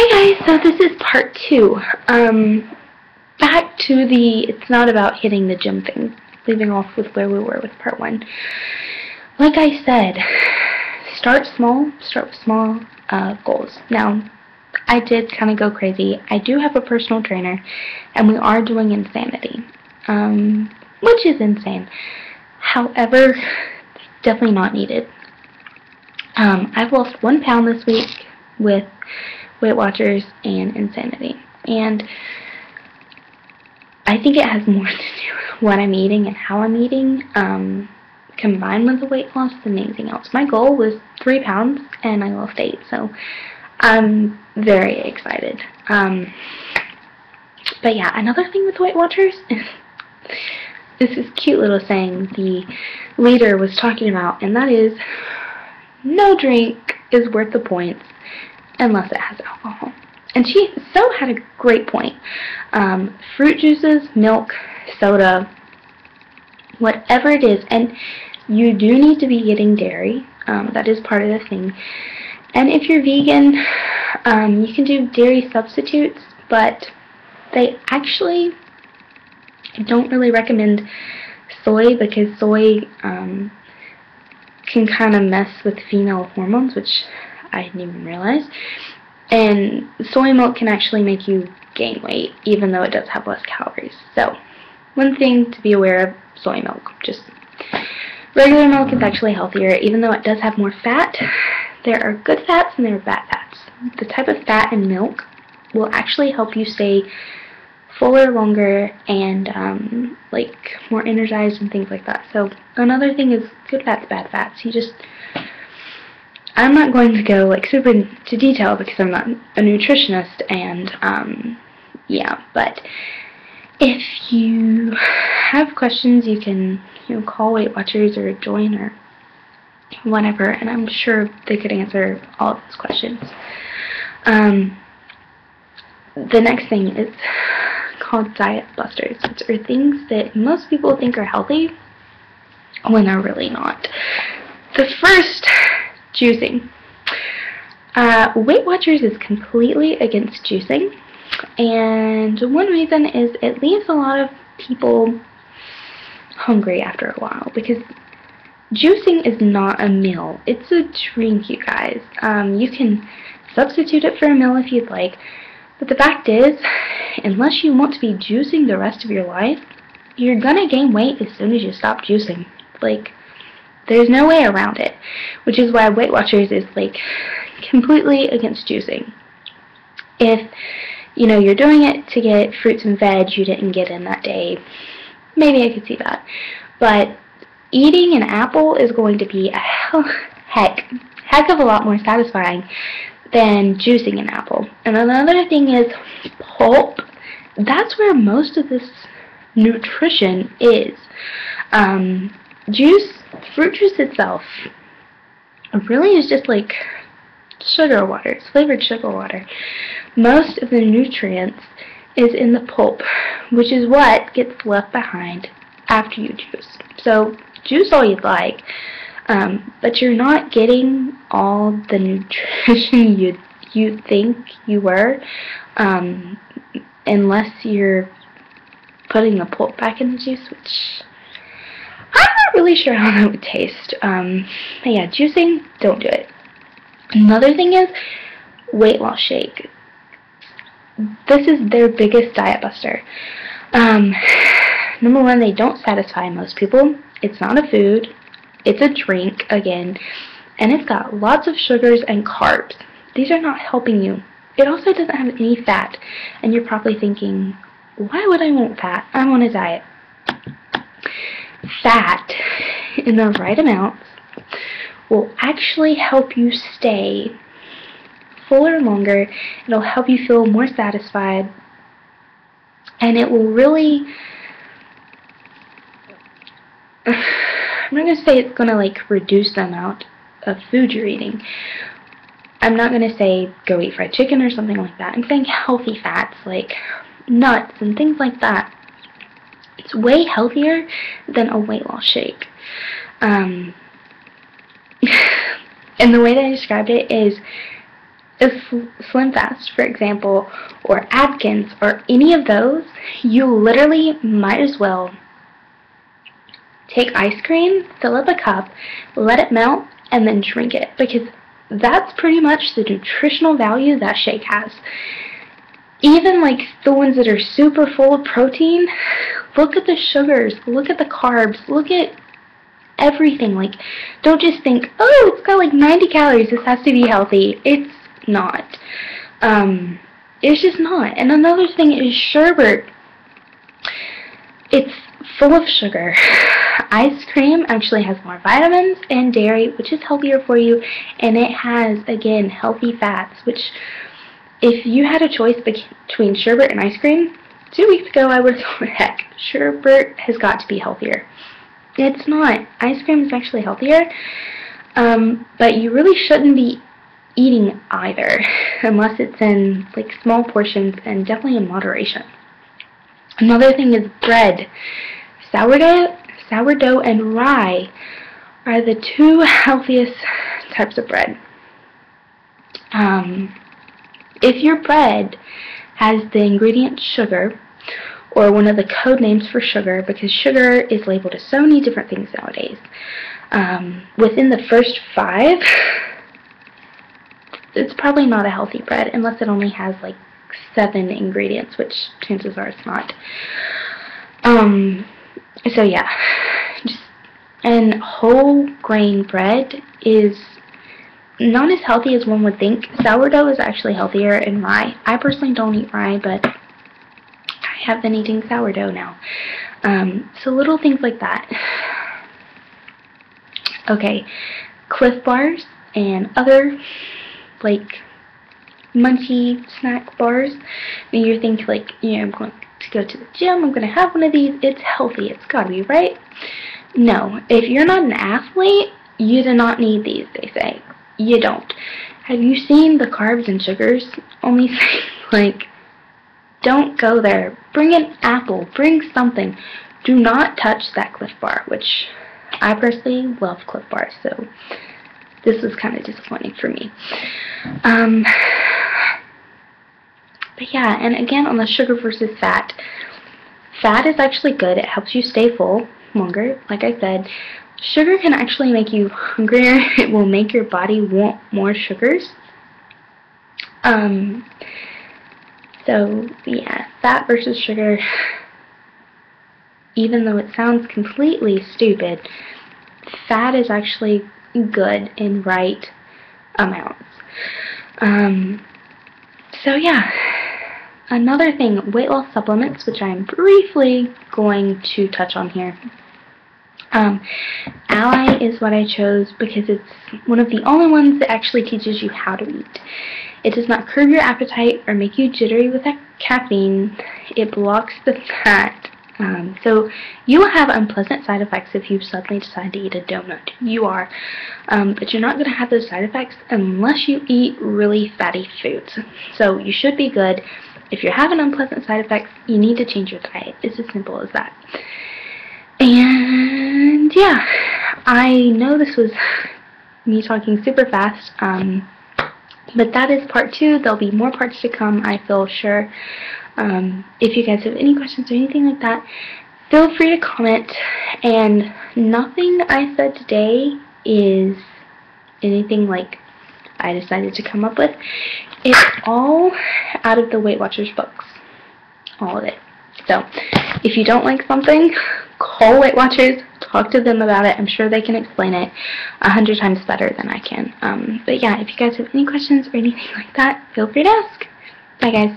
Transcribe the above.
Hi guys, so this is part 2. Back to the it's not about hitting the gym thing, leaving off with where we were with part 1. Like I said, start with small goals. Now, I did kind of go crazy. I do have a personal trainer, and we are doing Insanity, which is insane. However, it's definitely not needed. I've lost 1 pound this week with Weight Watchers and Insanity, and I think it has more to do with what I'm eating and how I'm eating, combined with the weight loss than anything else. My goal was 3 pounds, and I lost 8, so I'm very excited. But yeah, another thing with Weight Watchers is this cute little saying the leader was talking about, and that is, no drink is worth the points unless it has alcohol. And she had a great point. Fruit juices, milk, soda, whatever it is, and you do need to be getting dairy. That is part of the thing. And if you're vegan, you can do dairy substitutes, but they actually don't really recommend soy because soy can kind of mess with female hormones, which I didn't even realize. And soy milk can actually make you gain weight, even though it does have less calories. So, one thing to be aware of, soy milk. Just regular milk is actually healthier, even though it does have more fat. There are good fats and there are bad fats. The type of fat in milk will actually help you stay fuller, longer, and like more energized and things like that. So another thing is good fats, bad fats. I'm not going to go like super into detail because I'm not a nutritionist, and yeah, but if you have questions, you can call Weight Watchers or join or whatever, and I'm sure they could answer all of those questions. The next thing is called diet busters, which are things that most people think are healthy when they're really not. The first, juicing. Weight Watchers is completely against juicing, and one reason is it leaves a lot of people hungry after a while, because juicing is not a meal, it's a drink, you guys. You can substitute it for a meal if you'd like, but the fact is, unless you want to be juicing the rest of your life, you're gonna gain weight as soon as you stop juicing. Like, there's no way around it, which is why Weight Watchers is like completely against juicing. If you're doing it to get fruits and veg you didn't get in that day, maybe I could see that. But eating an apple is going to be a heck of a lot more satisfying than juicing an apple. And another thing is pulp. That's where most of this nutrition is. Fruit juice itself really is just like sugar water. It's flavored sugar water. Most of the nutrients is in the pulp, which is what gets left behind after you juice. So juice all you'd like, but you're not getting all the nutrition you'd think you were, unless you're putting the pulp back in the juice, which I'm not really sure how that would taste. But yeah, juicing, don't do it. Another thing is weight loss shake. This is their biggest diet buster. Number one, they don't satisfy most people. It's not a food. It's a drink, again. And it's got lots of sugars and carbs. These are not helping you. It also doesn't have any fat. And you're probably thinking, why would I want fat? I'm on a diet. Fat, in the right amounts, will actually help you stay fuller longer. It'll help you feel more satisfied. And it will really, I'm not going to say it's going to like reduce the amount of food you're eating. I'm not going to say go eat fried chicken or something like that. I'm saying healthy fats like nuts and things like that. It's way healthier than a weight loss shake. And the way that I described it is if Slim Fast, for example, or Atkins, or any of those, you literally might as well take ice cream, fill up a cup, let it melt, and then drink it, because that's pretty much the nutritional value that shake has. Even like the ones that are super full of protein, look at the sugars, look at the carbs, look at everything. Like, don't just think, oh, it's got like 90 calories, this has to be healthy. It's not. It's just not. And another thing is sherbet. It's full of sugar. Ice cream actually has more vitamins and dairy, which is healthier for you, and it has, again, healthy fats, which, if you had a choice between sherbet and ice cream, 2 weeks ago I would have thought, heck, sherbet has got to be healthier. It's not. Ice cream is actually healthier, but you really shouldn't be eating either, unless it's in like small portions, and definitely in moderation. Another thing is bread. Sourdough and rye are the two healthiest types of bread. If your bread has the ingredient sugar, or one of the code names for sugar, because sugar is labeled as so many different things nowadays, within the first 5, it's probably not a healthy bread, unless it only has like 7 ingredients, which chances are it's not. So yeah, and whole grain bread is not as healthy as one would think. Sourdough is actually healthier, and rye. I personally don't eat rye, but I have been eating sourdough now. So little things like that. Okay, Cliff Bars and other like munchy snack bars. And you think like, yeah, I'm going to go to the gym, I'm going to have one of these, it's healthy, it's got to be, right? No, if you're not an athlete, you do not need these, they say. You don't. Have you seen the carbs and sugars on these things? Like, don't go there. Bring an apple, bring something. Do not touch that Cliff Bar, which I personally love Cliff Bars, so this was kind of disappointing for me. But yeah, and again, on the sugar versus fat, fat is actually good. It helps you stay full longer. Like I said, sugar can actually make you hungrier. It will make your body want more sugars. So yeah, fat versus sugar, even though it sounds completely stupid, fat is actually good in right amounts. So yeah, another thing, weight loss supplements, which I'm briefly going to touch on here. Ally is what I chose because it's one of the only ones that actually teaches you how to eat. It does not curb your appetite or make you jittery with that caffeine. It blocks the fat. So you will have unpleasant side effects if you suddenly decide to eat a donut. You are. But you're not going to have those side effects unless you eat really fatty foods. So you should be good. If you're having unpleasant side effects, you need to change your diet. It's as simple as that. And yeah, I know this was me talking super fast, but that is part 2. There'll be more parts to come, I feel sure. If you guys have any questions or anything like that, feel free to comment. And nothing I said today is anything like I decided to come up with. It's all out of the Weight Watchers books. All of it. So, if you don't like something, call Weight Watchers, talk to them about it. I'm sure they can explain it 100 times better than I can. But yeah, if you guys have any questions or anything like that, feel free to ask. Bye guys.